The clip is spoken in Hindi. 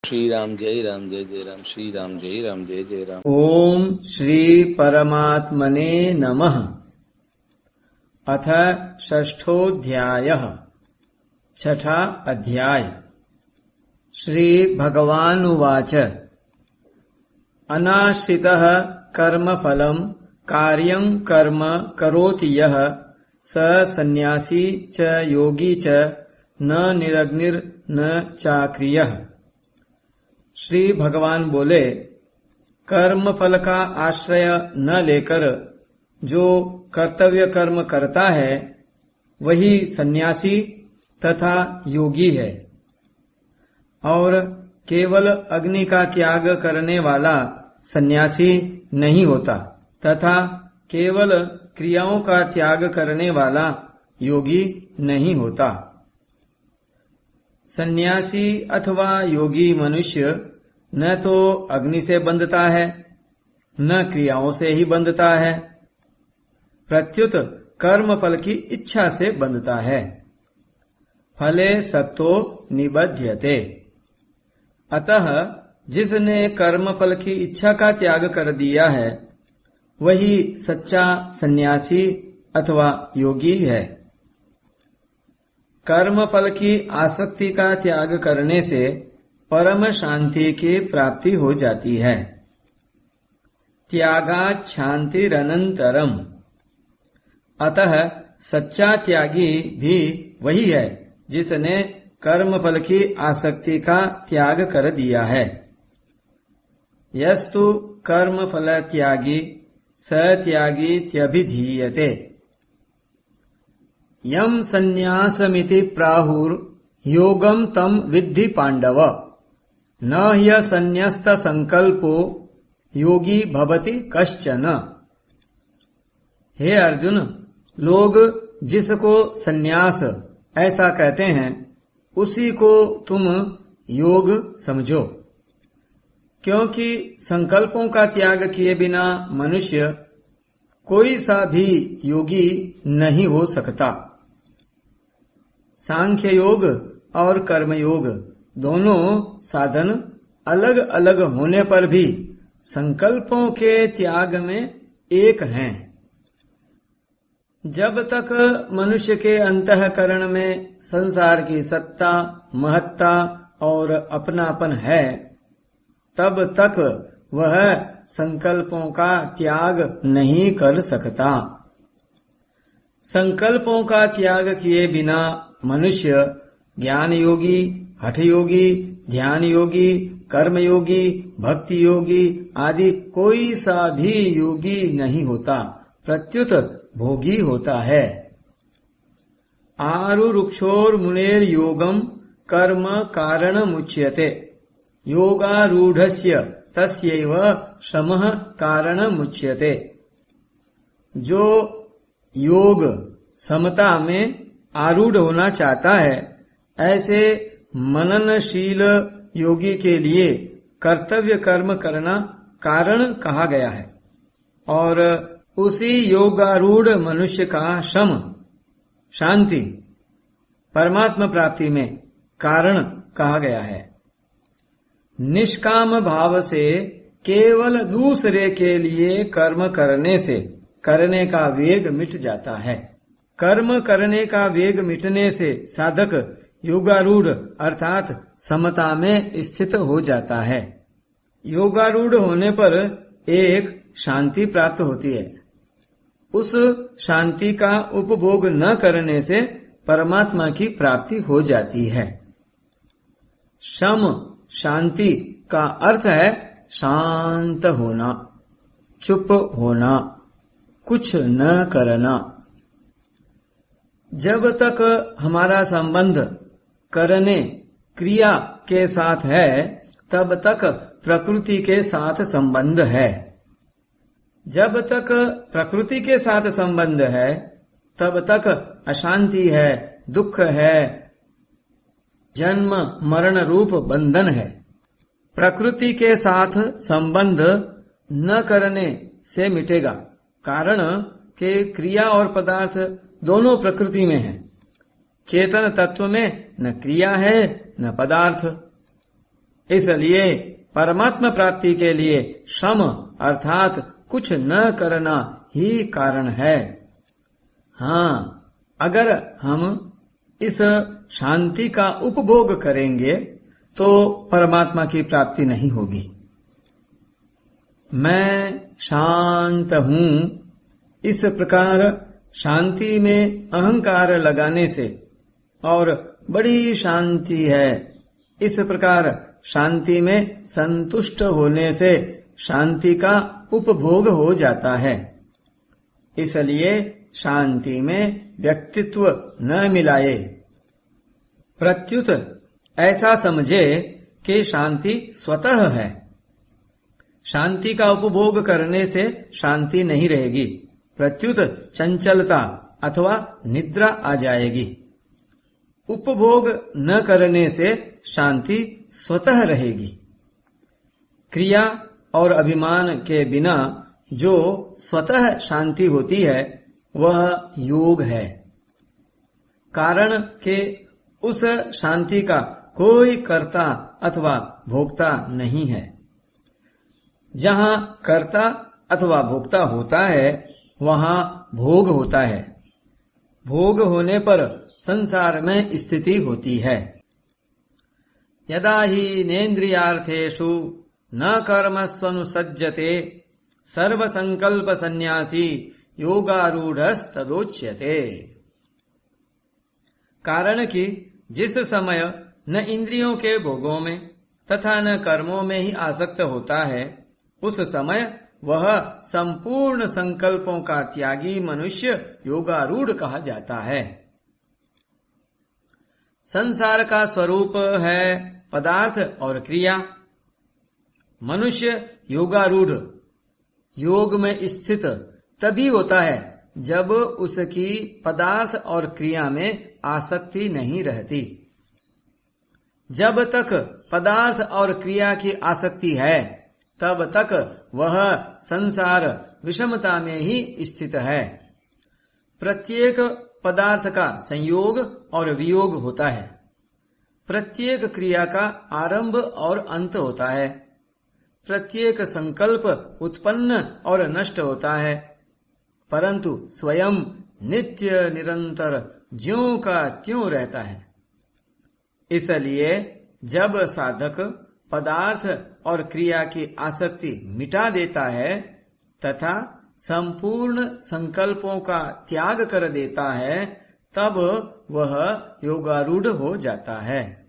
श्री राम जय जय राम श्री राम जय जय राम। ओम श्री परमात्मने नमः। अथ षष्ठोऽध्यायः। छठा अध्याय। श्री भगवानुवाच अनाश्रितः कर्मफलं कार्यं कर्म करोति यः स सन्न्यासी च योगी च न निरग्निर्न चाक्रियः। श्री भगवान बोले, कर्म फल का आश्रय न लेकर जो कर्तव्य कर्म करता है वही सन्यासी तथा योगी है, और केवल अग्नि का त्याग करने वाला सन्यासी नहीं होता तथा केवल क्रियाओं का त्याग करने वाला योगी नहीं होता। सन्यासी अथवा योगी मनुष्य न तो अग्नि से बंधता है न क्रियाओं से ही बंधता है, प्रत्युत कर्म फल की इच्छा से बंधता है। फले सक्तो निबध्यते। अतः जिसने कर्म फल की इच्छा का त्याग कर दिया है वही सच्चा सन्यासी अथवा योगी है। कर्म फल की आसक्ति का त्याग करने से परम शांति की प्राप्ति हो जाती है। त्यागात् शान्तिरनन्तरम्। अतः सच्चा त्यागी भी वही है जिसने कर्म फल की आसक्ति का त्याग कर दिया है। यस्तु कर्म फल त्यागी स त्यागीत्यभिधीयते। यम संन्यासमिति प्राहुर योगम तम विद्धि पांडव न ह्यसन्न्यस्त संकल्पो योगी भवति कश्चन। हे अर्जुन, लोग जिसको सन्यास ऐसा कहते हैं उसी को तुम योग समझो, क्योंकि संकल्पों का त्याग किए बिना मनुष्य कोई सा भी योगी नहीं हो सकता। सांख्य योग और कर्म योग दोनों साधन अलग अलग होने पर भी संकल्पों के त्याग में एक हैं। जब तक मनुष्य के अंतःकरण में संसार की सत्ता, महत्ता और अपनापन है, तब तक वह संकल्पों का त्याग नहीं कर सकता। संकल्पों का त्याग किए बिना मनुष्य ज्ञान योगी, हठ योगी, ध्यान योगी, कर्म योगी, भक्ति योगी आदि कोई सा भी योगी नहीं होता, प्रत्युत भोगी होता है। आरुरुक्षोर मुनेर योगम कर्म कारणमुच्यते योगारूढ़स्य तस्यैव श्रमः कारणमुच्यते। जो योग समता में आरूढ़ होना चाहता है, ऐसे मननशील योगी के लिए कर्तव्य कर्म करना कारण कहा गया है, और उसी योगारूढ़ मनुष्य का श्रम शांति परमात्मा प्राप्ति में कारण कहा गया है। निष्काम भाव से केवल दूसरे के लिए कर्म करने से करने का वेग मिट जाता है। कर्म करने का वेग मिटने से साधक योगारूढ़ अर्थात समता में स्थित हो जाता है। योगारूढ़ होने पर एक शांति प्राप्त होती है। उस शांति का उपभोग न करने से परमात्मा की प्राप्ति हो जाती है। शम शांति का अर्थ है शांत होना, चुप होना, कुछ न करना। जब तक हमारा संबंध करने क्रिया के साथ है तब तक प्रकृति के साथ संबंध है। जब तक प्रकृति के साथ संबंध है तब तक अशांति है, दुख है, जन्म मरण रूप बंधन है। प्रकृति के साथ संबंध न करने से मिटेगा, कारण कि क्रिया और पदार्थ दोनों प्रकृति में है। चेतन तत्व में न क्रिया है न पदार्थ। इसलिए परमात्मा प्राप्ति के लिए श्रम अर्थात कुछ न करना ही कारण है। हाँ, अगर हम इस शांति का उपभोग करेंगे तो परमात्मा की प्राप्ति नहीं होगी। मैं शांत हूं, इस प्रकार शांति में अहंकार लगाने से, और बड़ी शांति है, इस प्रकार शांति में संतुष्ट होने से शांति का उपभोग हो जाता है। इसलिए शांति में व्यक्तित्व न मिलाए। प्रत्युत ऐसा समझे कि शांति स्वतः है। शांति का उपभोग करने से शांति नहीं रहेगी, प्रत्युत चंचलता अथवा निद्रा आ जाएगी। उपभोग न करने से शांति स्वतः रहेगी। क्रिया और अभिमान के बिना जो स्वतः शांति होती है वह योग है। कारण के उस शांति का कोई कर्ता अथवा भोक्ता नहीं है। जहां कर्ता अथवा भोक्ता होता है वहां भोग होता है। भोग होने पर संसार में स्थिति होती है। यदा हि नेन्द्रियार्थेषु न कर्मस्वनुसज्जते सर्वसंकल्प सन्यासी योगारूढ़स्तदोच्यते। कारण कि जिस समय न इंद्रियों के भोगों में तथा न कर्मों में ही आसक्त होता है, उस समय वह संपूर्ण संकल्पों का त्यागी मनुष्य योगारूढ़ कहा जाता है। संसार का स्वरूप है पदार्थ और क्रिया। मनुष्य योगारूढ़, योग में स्थित तभी होता है जब उसकी पदार्थ और क्रिया में आसक्ति नहीं रहती। जब तक पदार्थ और क्रिया की आसक्ति है तब तक वह संसार विषमता में ही स्थित है। प्रत्येक पदार्थ का संयोग और वियोग होता है। प्रत्येक क्रिया का आरंभ और अंत होता है। प्रत्येक संकल्प उत्पन्न और नष्ट होता है, परंतु स्वयं नित्य निरंतर ज्यों का त्यों रहता है। इसलिए जब साधक पदार्थ और क्रिया की आसक्ति मिटा देता है तथा संपूर्ण संकल्पों का त्याग कर देता है, तब वह योगारूढ़ हो जाता है।